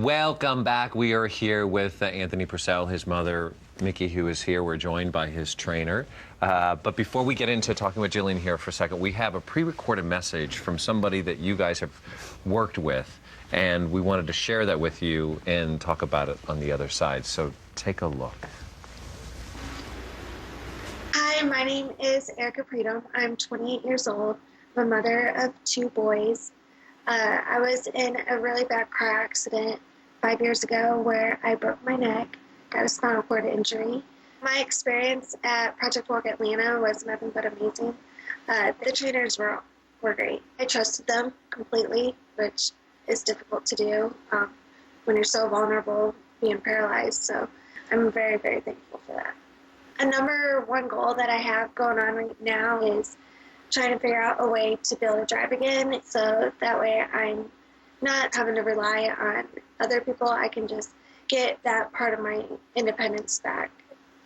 Welcome back. We are here with Anthony Purcell, his mother, Micki, who is here. We're joined by his trainer. But before we get into talking with Jillian here for a second, we have a pre-recorded message from somebody that you guys have worked with, and we wanted to share that with you and talk about it on the other side. So take a look. Hi, my name is Erica Predom. I'm 28 years old. I'm a mother of 2 boys. I was in a really bad car accident 5 years ago where I broke my neck, got a spinal cord injury. My experience at Project Walk Atlanta was nothing but amazing. The trainers were great. I trusted them completely, which is difficult to do when you're so vulnerable, being paralyzed. So I'm very, very thankful for that. A number 1 goal that I have going on right now is trying to figure out a way to be able to drive again, so that way I'm not having to rely on other people. I can just get that part of my independence back.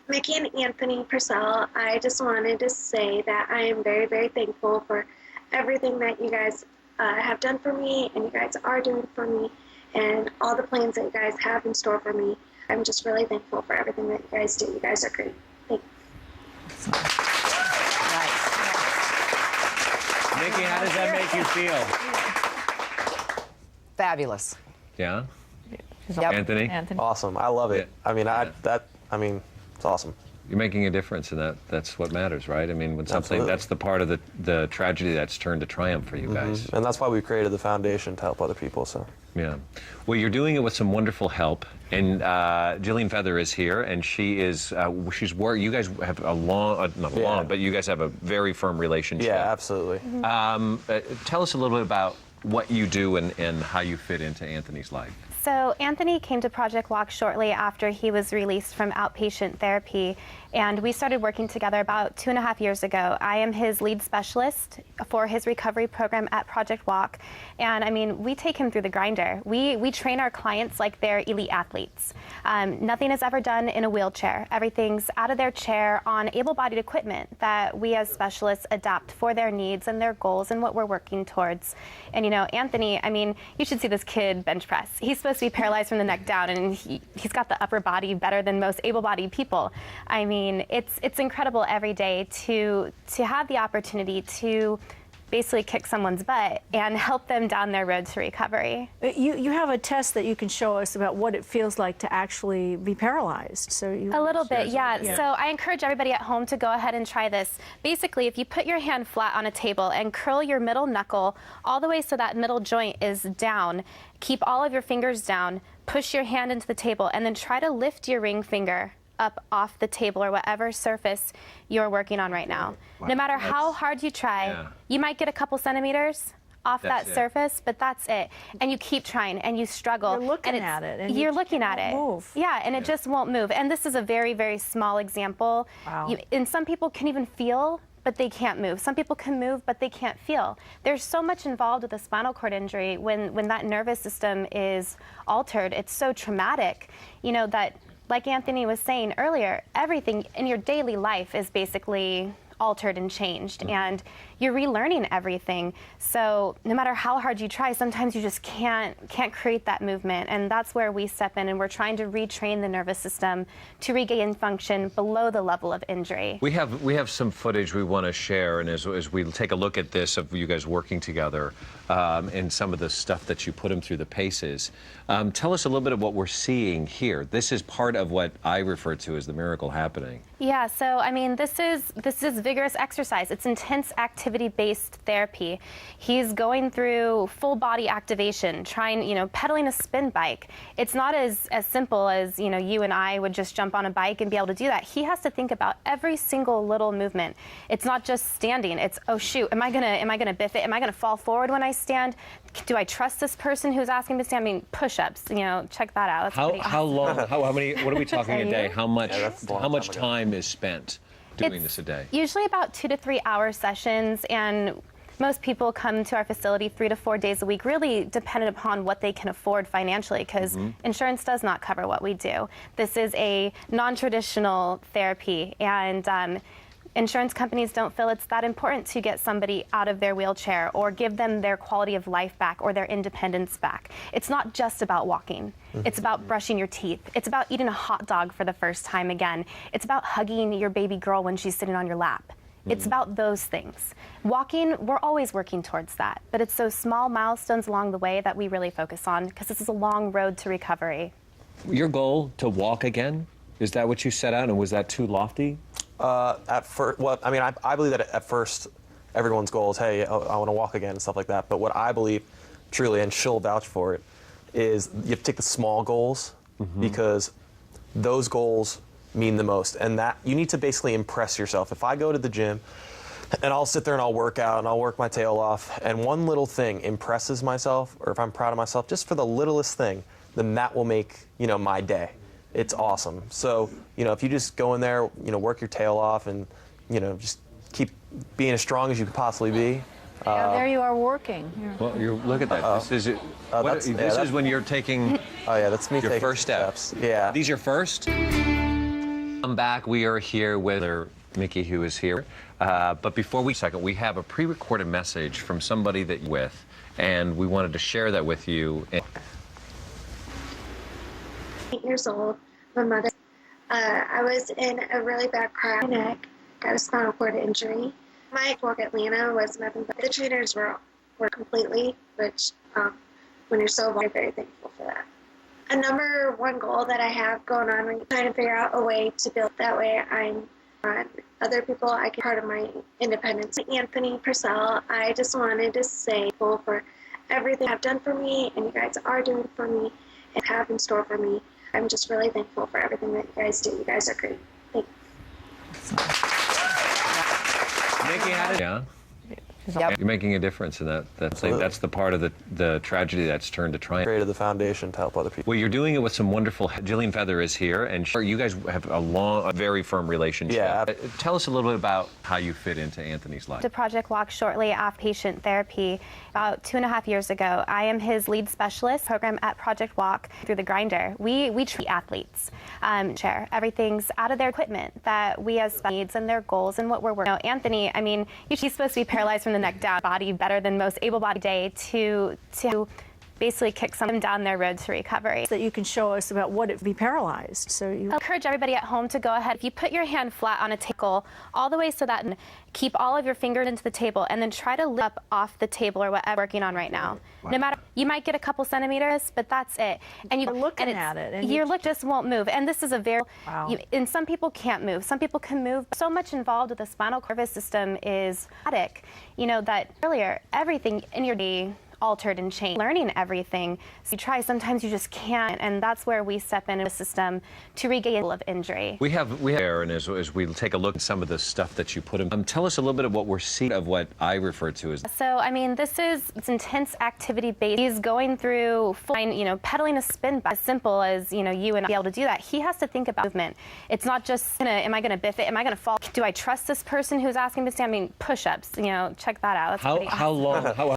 Micki and Anthony Purcell, I just wanted to say that I am very, very thankful for everything that you guys have done for me and you guys are doing for me and all the plans that you guys have in store for me. I'm just really thankful for everything that you guys do. You guys are great. Thanks. Micki, how does that make you feel? Fabulous. Yeah? Yep. Anthony? Awesome. I love it. Yeah. I mean, it's awesome. You're making a difference, and that's what matters, right? I mean, when something, Absolutely. that's the part of the tragedy that's turned to triumph for you guys. And that's why we created the foundation to help other people, so. Yeah. Well, you're doing it with some wonderful help, and Jillian Feather is here, and she is, you guys have a long, not long, but you guys have a very firm relationship. Yeah, absolutely. Tell us a little bit about what you do and how you fit into Anthony's life. So Anthony came to Project Walk shortly after he was released from outpatient therapy, and we started working together about 2.5 years ago. I am his lead specialist for his recovery program at Project Walk, and I mean, we take him through the grinder. We train our clients like they're elite athletes. Nothing is ever done in a wheelchair. Everything's out of their chair on able-bodied equipment that we as specialists adapt for their needs and their goals and what we're working towards. And you know, Anthony, I mean, you should see this kid bench press. He's supposed to be paralyzed from the neck down, and he's got the upper body better than most able-bodied people. I mean, it's incredible every day to have the opportunity to basically kick someone's butt and help them down their road to recovery. You have a test that you can show us about what it feels like to actually be paralyzed. So a little bit, yeah. So I encourage everybody at home to go ahead and try this. Basically, if you put your hand flat on a table and curl your middle knuckle all the way so that middle joint is down, keep all of your fingers down, push your hand into the table, and then try to lift your ring finger up off the table or whatever surface you're working on right now. Wow. No matter how hard you try, you might get a couple centimeters off that surface, but that's it. And you keep trying and you struggle. You're looking at it. And you're looking at it. Move. Yeah, and it just won't move. And this is a very, very small example. Wow. And some people can even feel, but they can't move. Some people can move, but they can't feel. There's so much involved with a spinal cord injury when that nervous system is altered. It's so traumatic, you know, that like Anthony was saying earlier, everything in your daily life is basically altered and changed, and you're relearning everything. So no matter how hard you try, sometimes you just can't create that movement, and that's where we step in, and we're trying to retrain the nervous system to regain function below the level of injury. We have some footage we want to share, and as we take a look at this of you guys working together and some of the stuff that you put them through, the paces. Tell us a little bit of what we're seeing here. This is part of what I refer to as the miracle happening. Yeah, so I mean, this is vigorous exercise. It's intense activity-based therapy. He's going through full body activation, trying, pedaling a spin bike. It's not as simple as, you and I would just jump on a bike and be able to do that. He has to think about every single little movement. It's not just standing. It's, oh shoot, am I gonna biff it? Am I gonna fall forward when I stand? Do I trust this person who's asking me to stand? I mean, push-ups, check that out. That's how long, how many, what are we talking a day? How much time is spent doing this a day? Usually about 2 to 3 hour sessions, and most people come to our facility 3 to 4 days a week, really dependent upon what they can afford financially, because insurance does not cover what we do. This is a non-traditional therapy, and insurance companies don't feel it's that important to get somebody out of their wheelchair or give them their quality of life back or their independence back. It's not just about walking. It's about brushing your teeth. It's about eating a hot dog for the first time again. It's about hugging your baby girl when she's sitting on your lap. It's about those things. Walking, we're always working towards that, but it's those small milestones along the way that we really focus on because this is a long road to recovery. Your goal to walk again, is that what you set out, and was that too lofty? At first, well, I mean, I believe that at first everyone's goal is, hey, I want to walk again and stuff like that. But what I believe, truly, and she'll vouch for it, is you have to take the small goals because those goals mean the most. And that you need to basically impress yourself. If I go to the gym and I'll sit there and I'll work out and I'll work my tail off, and one little thing impresses myself, or if I'm proud of myself just for the littlest thing, then that will make, my day. It's awesome. So, if you just go in there, work your tail off and, just keep being as strong as you could possibly be. There you are working. Well, look at that. This is this is when you're taking Oh yeah, that's me your taking first steps. Yeah. These your first? I'm back. We are here with Micki, who is here. But before we have a pre-recorded message from somebody that you're with, and we wanted to share that with you. 8 years old. My mother. I was in a really bad crash. My neck, got a spinal cord injury. My walk Atlanta was nothing but the trainers were completely, which when you're so involved, I'm very thankful for that. A number one goal that I have going on, I'm trying to figure out a way to build that way. I'm on other people. I can part of my independence. Anthony Purcell, I just wanted to say thankful for everything I've done for me and you guys are doing for me and have in store for me. I'm just really thankful for everything that you guys do. You guys are great. Thank you. Micki, how did Yep. You're making a difference in that. That's the part of the tragedy that's turned to triumph. Created the foundation to help other people. Well, you're doing it with some wonderful. Jillian Feather is here, and you guys have a very firm relationship. Yeah. Tell us a little bit about how you fit into Anthony's life. To Project Walk shortly after patient therapy about 2.5 years ago. I am his lead specialist program at Project Walk through the grinder. We treat athletes, share everything's out of their equipment that we as needs and their goals and what we're working. Anthony, I mean, he's supposed to be paralyzed from the neck down, body better than most able-bodied day to basically kick someone down their road to recovery. That you can show us about what it be paralyzed. So you I encourage everybody at home to go ahead. If you put your hand flat on a table all the way so that and keep all of your fingers into the table and then try to lift up off the table or whatever you're working on right now. Wow. No matter, you might get a couple centimeters, but that's it. And You're looking at it, and your look just won't move. And this is a very, Wow. And some people can't move. Some people can move. So much involved with the spinal cord system is static. That earlier, everything in your body altered and changed, learning everything. So you try, sometimes you just can't, and that's where we step in the system to regain of injury. We have Aaron, as we take a look at some of the stuff that you put in. Tell us a little bit of what we're seeing of what I refer to as. So, I mean, it's intense activity based. He's going through pedaling a spin bike, as simple as, you and I be able to do that. He has to think about movement. It's not just, am I going to biff it? Am I going to fall? Do I trust this person who's asking me to stand? I mean, push-ups, check that out. That's pretty awesome. How long?